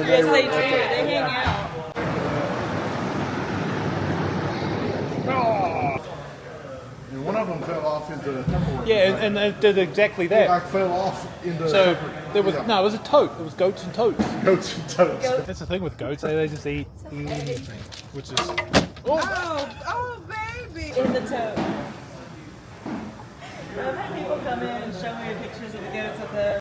Yes, they do. They hang out. And one of them fell off into the Tupperware. Yeah, and it did exactly that. Like fell off into So Tupperware. there was it was a tote. It was goats and totes. Goats and toads. That's the thing with goats. They just eat anything, which is Oh, baby! In the tote. I've had people come in and show me pictures of the goats up there.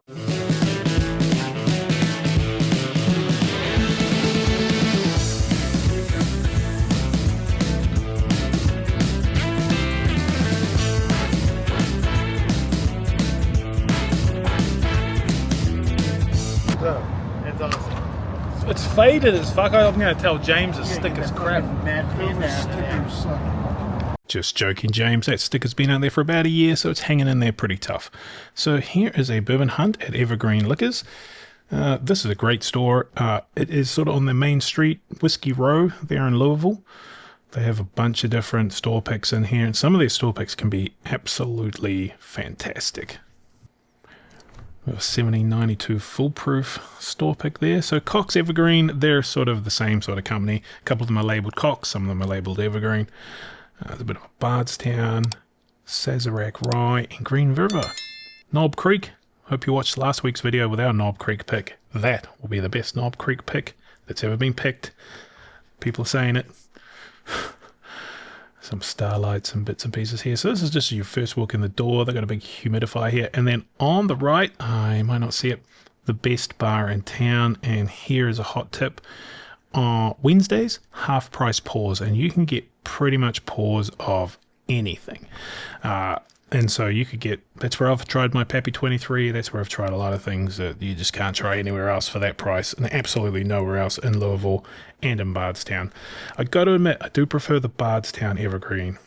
It's awesome. it's faded as fuck. I'm going to tell James the sticker's crap. Just joking, James. That sticker's been out there for about a year, so it's hanging in there pretty tough. So here is a bourbon hunt at Evergreen Liquors. This is a great store. It is sort of on the main street, Whiskey Row, there in Louisville. They have a bunch of different store picks in here, and some of their store picks can be absolutely fantastic. We have a 1792 foolproof store pick there. So Cox Evergreen, they're sort of the same sort of company. A couple of them are labeled Cox, some of them are labeled Evergreen. There's a bit of a Bardstown, Sazerac Rye, and Green River. Knob Creek. Hope you watched last week's video with our Knob Creek pick. That will be the best Knob Creek pick that's ever been picked. People are saying it. Some starlights and bits and pieces here. So this is just your first walk in the door. They've got a big humidifier here. And then on the right, I might not see it, the best bar in town. And here is a hot tip. Wednesdays, half price pours, and you can get pretty much pours of anything. And so you could get, that's where I've tried my Pappy 23. That's where I've tried a lot of things that you just can't try anywhere else for that price, and absolutely nowhere else in Louisville and in Bardstown. I got to admit, I do prefer the Bardstown Evergreen.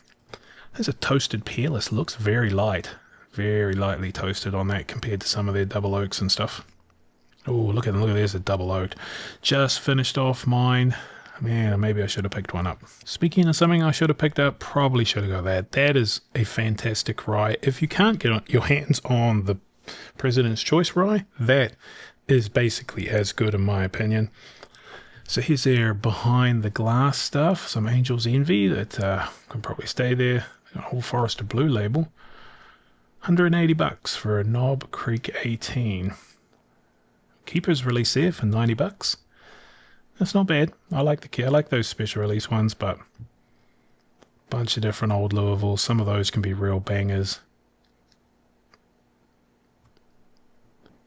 There's a toasted peerless, looks very light, very lightly toasted on that compared to some of their double oaks and stuff. Oh, look at there's a double oak. Just finished off mine. Man, maybe I should have picked one up. Speaking of something I should have picked up, probably should have got that. That is a fantastic rye. If you can't get your hands on the President's Choice rye, that is basically as good in my opinion. So here's their behind the glass stuff. Some Angel's Envy that can probably stay there. Old Forester Blue label. $180 for a Knob Creek 18. Keeper's release there for $90. That's not bad. I like those special release ones, but bunch of different old Louisville. Some of those can be real bangers.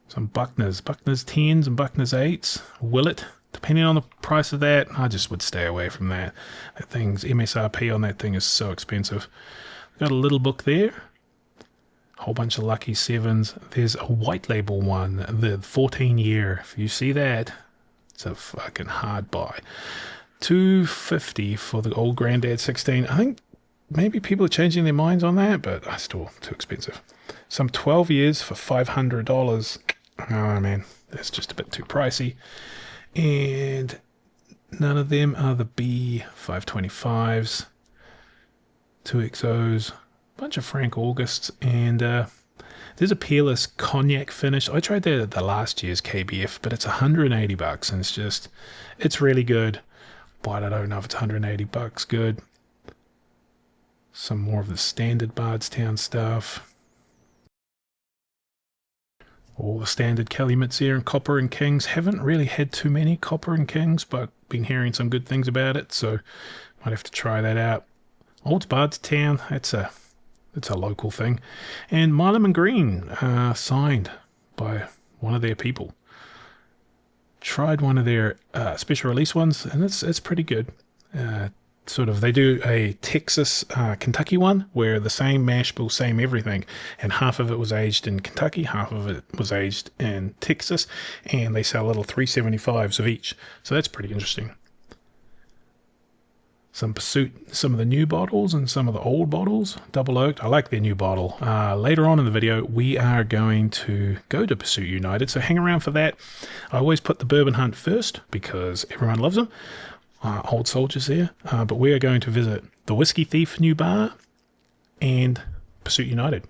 Some Buckners 10s and Buckners 8s. Willet, depending on the price of that, I just would stay away from that. That thing's MSRP on that thing is so expensive. Got a little book there. Whole bunch of Lucky 7s. There's a white label one, the 14 year. If you see that, it's a fucking hard buy. $250 for the old Granddad 16. I think maybe people are changing their minds on that, but still too expensive. Some 12 years for $500. Oh man, that's just a bit too pricey. And none of them are the B525s. 2XOs. Bunch of Frank Augusts, and there's a peerless cognac finish. I tried that at the last year's KBF, but it's $180, and it's really good. But I don't know if it's $180 good. Some more of the standard Bardstown stuff. All the standard Calumets here, and Copper and Kings. Haven't really had too many Copper and Kings, but been hearing some good things about it, so might have to try that out. Old Bardstown, it's a local thing. And Milam and Green, signed by one of their people. Tried one of their special release ones, and it's pretty good. They do a Texas, Kentucky one, where the same mash bill, same everything, and half of it was aged in Kentucky, half of it was aged in Texas, and they sell little 375s of each. So that's pretty interesting. Some Pursuit, some of the new bottles and some of the old bottles, double oaked. I like their new bottle. Later on in the video, we are going to go to Pursuit United, so hang around for that. I always put the bourbon hunt first because everyone loves them. Old soldiers there. But we are going to visit the Whiskey Thief new bar and Pursuit United.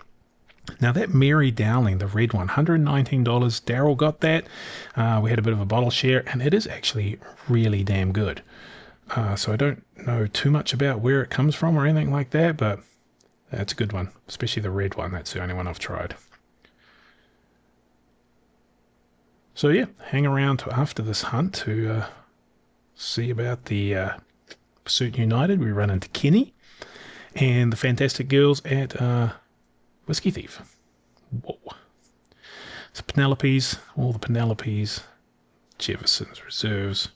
Now that Mary Dowling, the red one, $119. Daryl got that. We had a bit of a bottle share, and it is actually really damn good. So I don't know too much about where it comes from or anything like that, but that's a good one, especially the red one. That's the only one I've tried. So yeah, hang around after this hunt to see about the Pursuit United. We run into Kenny and the fantastic girls at Whiskey Thief. Whoa. So Penelope's, all the Penelopes, Jefferson's Reserves,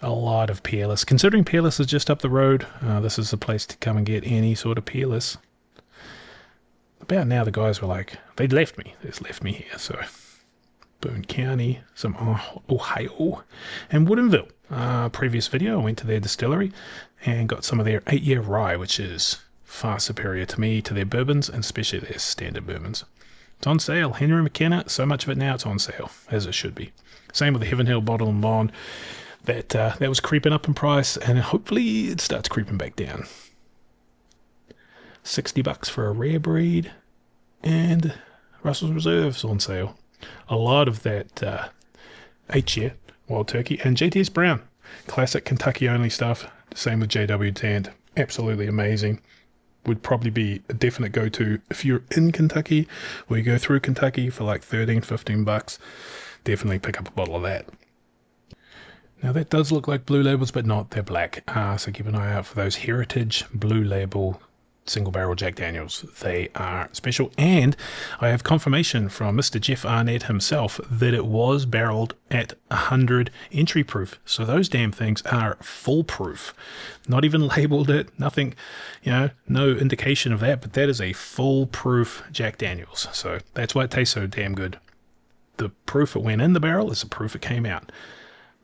a lot of Peerless. Considering Peerless is just up the road, this is the place to come and get any sort of Peerless. About now the guys were like, they'd left me. They just left me here, so... Boone County, some Ohio, and Woodinville. Previous video, I went to their distillery and got some of their 8-year rye, which is far superior to me, to their bourbons, and especially their standard bourbons. It's on sale. Henry McKenna, so much of it now, it's on sale, as it should be. Same with the Heaven Hill Bottle and Bond. That was creeping up in price, and hopefully it starts creeping back down. $60 for a rare breed, and Russell's Reserves on sale. A lot of that 8-year Wild Turkey and JTS Brown, classic Kentucky only stuff. Same with JW Tant, absolutely amazing. Would probably be a definite go-to if you're in Kentucky or you go through Kentucky for like $13-15. Definitely pick up a bottle of that. Now that does look like blue labels, but not, they're black. So keep an eye out for those Heritage Blue Label single barrel Jack Daniels. They are special, and I have confirmation from Mr. Jeff Arnett himself that it was barreled at 100 entry proof. So those damn things are foolproof. Not even labeled it, nothing, you know, no indication of that, but that is a foolproof Jack Daniels. So that's why it tastes so damn good. The proof it went in the barrel is the proof it came out.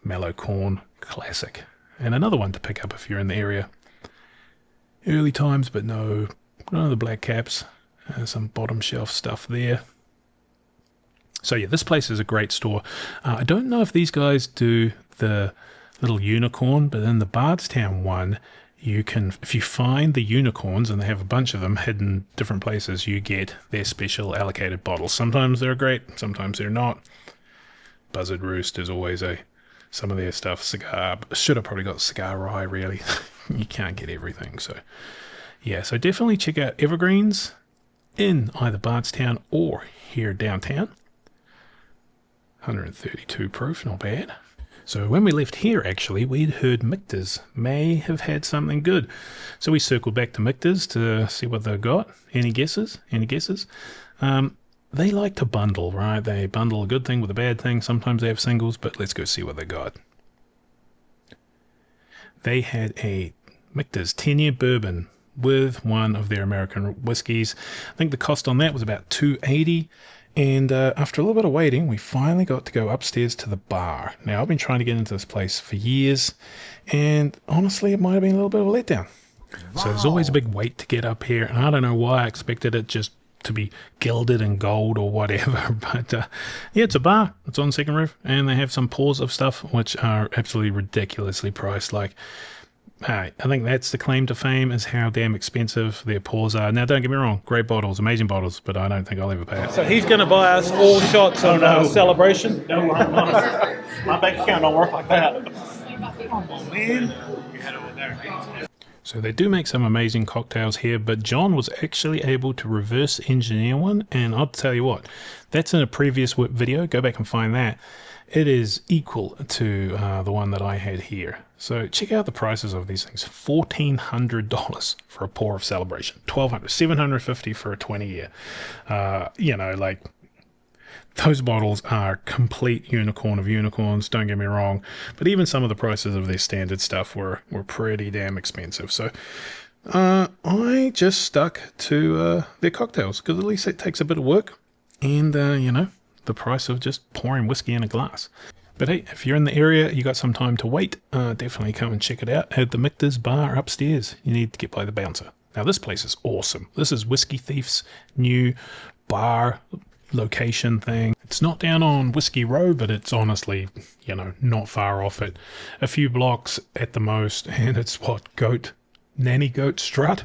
Mellow corn, classic. And another one to pick up if you're in the area. Early times, but no, none of the black caps. Some bottom shelf stuff there. So yeah, this place is a great store. I don't know if these guys do the little unicorn, but in the Bardstown one, you can, if you find the unicorns, and they have a bunch of them hidden different places, you get their special allocated bottles. Sometimes they're great, sometimes they're not. Buzzard Roost is always some of their stuff. Cigar, should have probably got cigar rye, really. You can't get everything, so yeah, so definitely check out Evergreens in either Bardstown or here downtown. 132 proof, not bad. So when we left here, actually, we'd heard Michters may have had something good, so we circled back to Michters to see what they got. Any guesses? They like to bundle, right? They bundle a good thing with a bad thing. Sometimes they have singles, but let's go see what they got. They had a Michters 10-year bourbon with one of their American whiskeys. I think the cost on that was about $2.80. And after a little bit of waiting, we finally got to go upstairs to the bar. Now, I've been trying to get into this place for years, and honestly, it might have been a little bit of a letdown. Wow. So there's always a big wait to get up here, and I don't know why I expected it just to be gilded in gold or whatever, but yeah, it's a bar. It's on second roof, and they have some pours of stuff which are absolutely ridiculously priced. Like, I think that's the claim to fame, is how damn expensive their pours are. Now, don't get me wrong, great bottles, amazing bottles, but I don't think I'll ever pay it. So he's going to buy us all shots of Celebration? No, my bank account don't work like that. Come on, man. You head over there. So they do make some amazing cocktails here, but John was actually able to reverse engineer one, and I'll tell you what, that's in a previous video. Go back and find that. It is equal to the one that I had here. So check out the prices of these things. $1,400 for a pour of Celebration. $1,200, $750 for a 20-year. You know, like, those bottles are complete unicorn of unicorns, don't get me wrong. But even some of the prices of their standard stuff were pretty damn expensive. So I just stuck to their cocktails, because at least it takes a bit of work. And, you know, the price of just pouring whiskey in a glass. But hey, if you're in the area, you got some time to wait, definitely come and check it out at the Michters bar upstairs. You need to get by the bouncer. Now, this place is awesome. This is Whiskey Thief's new bar location thing. It's not down on Whiskey Row, but it's honestly, you know, not far off it. A few blocks at the most, and it's what, Nanny Goat Strut?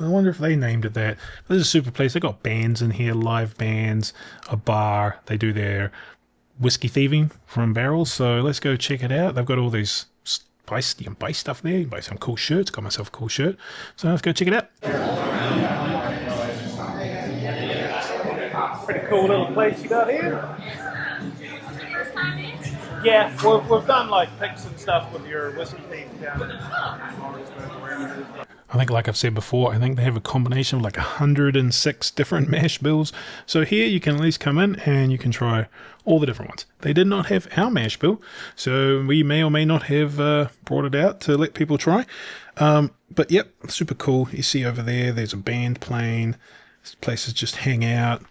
I wonder if they named it that. This is a super place. They got bands in here, live bands, a bar. They do their whiskey thieving from barrels. So let's go check it out. They've got all these spice. You can buy stuff there. You can buy some cool shirts. Got myself a cool shirt. So let's go check it out. Pretty cool little place you got here. Yeah, we've done like picks and stuff with your whiskey thief down. I think, like I've said before, I think they have a combination of like 106 different mash bills. So here you can at least come in and you can try all the different ones. They did not have our mash bill, so we may or may not have brought it out to let people try. But yep, super cool. You see over there, there's a band playing. Places just hang out.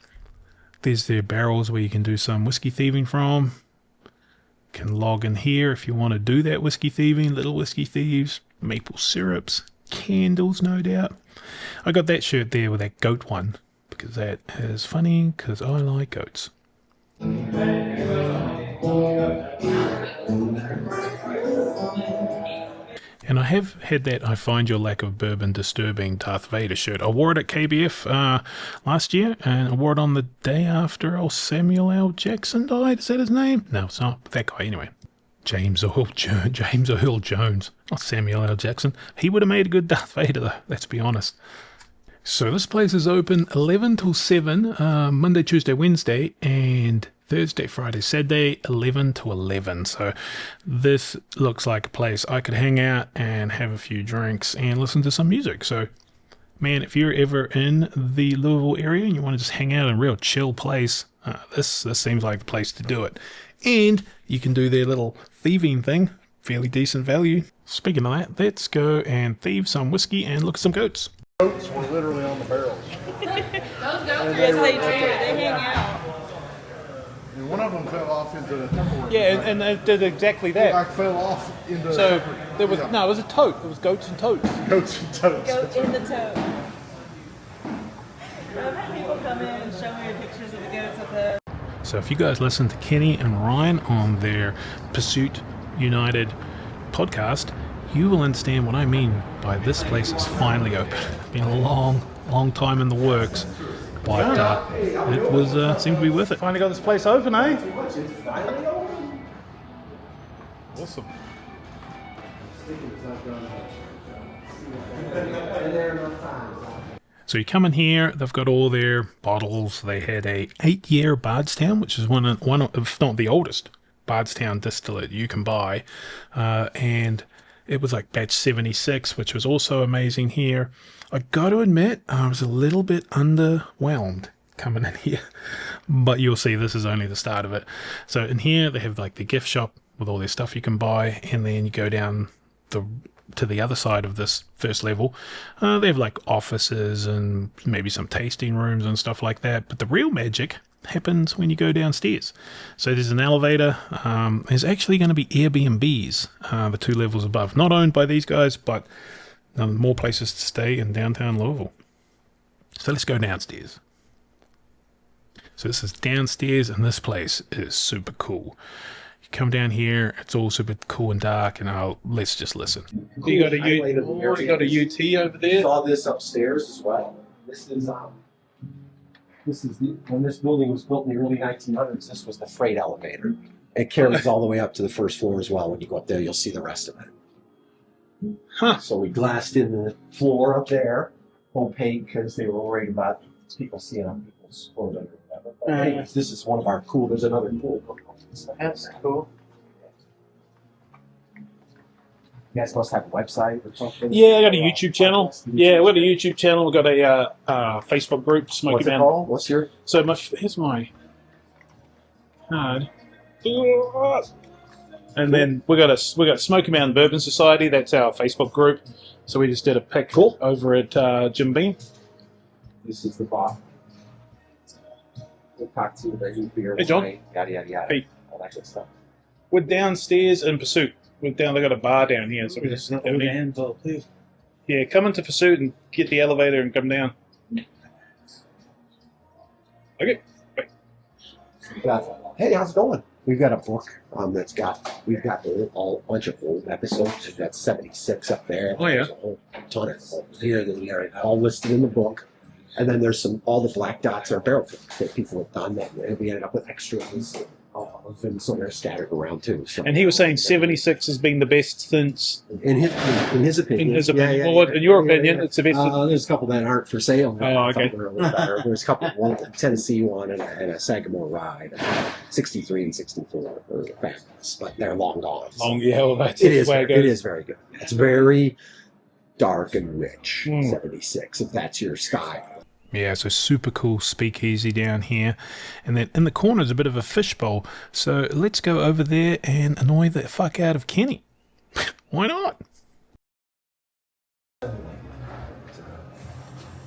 There's their barrels where you can do some whiskey thieving from. Can log in here if you want to do that whiskey thieving. Little whiskey thieves, maple syrups, candles, no doubt. I got that shirt there with that goat one because that is funny because I like goats. And I have had that I find your lack of bourbon disturbing Darth Vader shirt. I wore it at KBF last year, and I wore it on the day after old Samuel L. Jackson died. Is that his name? No, it's not. That guy anyway. James Earl Jones. Not Samuel L. Jackson. He would have made a good Darth Vader though, let's be honest. So this place is open 11 till 7, Monday, Tuesday, Wednesday, and Thursday, Friday, Saturday, 11 to 11. So this looks like a place I could hang out and have a few drinks and listen to some music. So, man, if you're ever in the Louisville area and you want to just hang out in a real chill place, this seems like the place to do it. And you can do their little thieving thing, fairly decent value. Speaking of that, let's go and thieve some whiskey and look at some goats. Goats were literally on the barrels. Yes, they do. They hang out. And one of them fell off into the Tupperware. Yeah, and they did exactly that. Like fell off into. So there was no, it was a tote. It was goats and totes. Goats and toads. Goat in the tote. I've had people come in and show me pictures of the goats up there. So if you guys listen to Kenny and Ryan on their Pursuit United podcast, you will understand what I mean by this place is finally open. It's been a long time in the works, but it was seemed to be worth it. Finally got this place open, eh? Awesome. So you come in here, they've got all their bottles. They had a 8-year Bardstown, which is one of, if not the oldest Bardstown distillate you can buy, and it was like batch 76, which was also amazing here. I got to admit, I was a little bit underwhelmed coming in here, but you'll see this is only the start of it. So in here, they have like the gift shop with all their stuff you can buy, and then you go down to the other side of this first level. They have like offices and maybe some tasting rooms and stuff like that, but the real magic happens when you go downstairs. So there's an elevator. There's actually going to be Airbnbs, the 2 levels above. Not owned by these guys, but more places to stay in downtown Louisville. So let's go downstairs. So this is downstairs, and this place is super cool. You come down here, it's all super cool and dark, and let's just listen. You got a UT over there. Saw this upstairs as well. This is when this building was built in the early 1900s. This was the freight elevator. It carries all the way up to the first floor as well. When you go up there, you'll see the rest of it. Huh. So we glassed in the floor up there, opaque, because they were worried about people seeing on people's clothes or whatever. But anyways, this is one of our cool. There's another cool. That's cool. You guys must have a website or something. Yeah, I got a YouTube channel. Yeah, we got a YouTube channel. We got a Facebook group, Smoky What's it Man. called? What's your? So here's my card. And then we got Smoky Mountain Bourbon Society. That's our Facebook group. So we just did a pic over at Jim Beam. This is the bar. We'll talk to you about your beer. Hey, John. Wine, yada yada yada. Hey. All that good stuff. We're downstairs in Pursuit. They got a bar down here, so we just yeah, come into Pursuit and get the elevator and come down. Okay. Bye. Hey, how's it going? We've got a book we've got a bunch of old episodes. We've got 76 up there. Oh, yeah. There's a whole ton of them here that we are all listed in the book. And then there's all the black dots are barrel books that people have done that we ended up with extras of, and so they're scattered around too. So, And he was saying 76 has been the best since. in his opinion. In his opinion. Well, in your opinion, it's the best. There's a couple that aren't for sale. Oh, okay. There's a couple, one a Tennessee one and a Sagamore Ride. 63 and 64 are fabulous, but they're long gone. Well, that's It is. the way It is very good. It's very dark and rich. 76, if that's your style. Yeah, so super cool speakeasy down here. And then in the corner is a bit of a fishbowl. So let's go over there and annoy the fuck out of Kenny. Why not?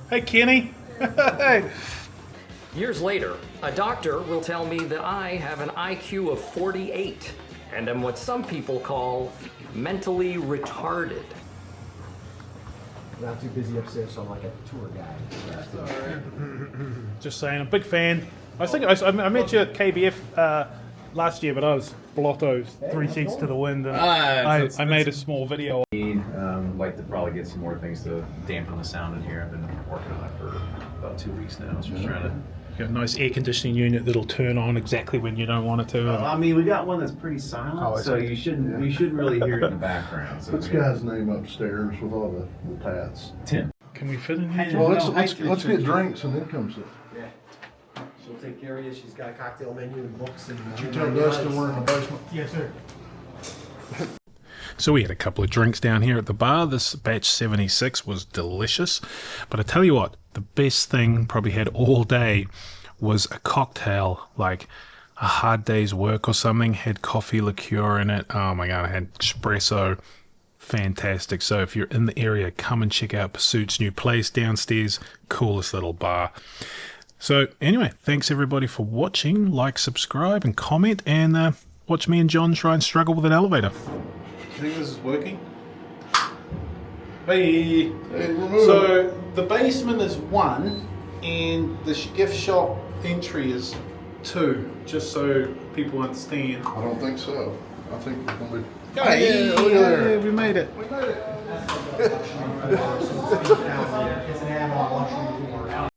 Hey, Kenny. Years later, a doctor will tell me that I have an IQ of 48 and am what some people call mentally retarded. Not too busy upstairs, so I'm like a tour guide. Just saying, I'm a big fan. I think I met you at KBF last year, but I was blotto 3 seats to the wind, and I made a small video. Like to probably get some more things to dampen the sound in here. I've been working on it for about 2 weeks now. So just trying to. Got a nice air conditioning unit that'll turn on exactly when you don't want it to. I mean, we got one that's pretty silent, so you shouldn't really hear it in the background. So This guy's name upstairs with all the tats. Tim. Can we fit in here? Well, let's get drinks and then come sit. She'll take care of you. She's got a cocktail menu and books. And Did you tell Dustin we're in the basement? Yes, sir. So we had a couple of drinks down here at the bar. This batch 76 was delicious. But I tell you what, the best thing probably had all day was a cocktail, like a hard day's work or something, had coffee liqueur in it. Oh my God, I had espresso. Fantastic. So if you're in the area, come and check out Pursuit's new place downstairs. Coolest little bar. So anyway, thanks everybody for watching. Like, subscribe, and comment, and watch me and John try and struggle with an elevator. I think this is working. Hey. remove So the basement is 1, and the gift shop entry is 2. Just so people understand. I don't think so. I think it's going to be... Hey, look at there. yeah, we made it. It's an add-on luxury floor.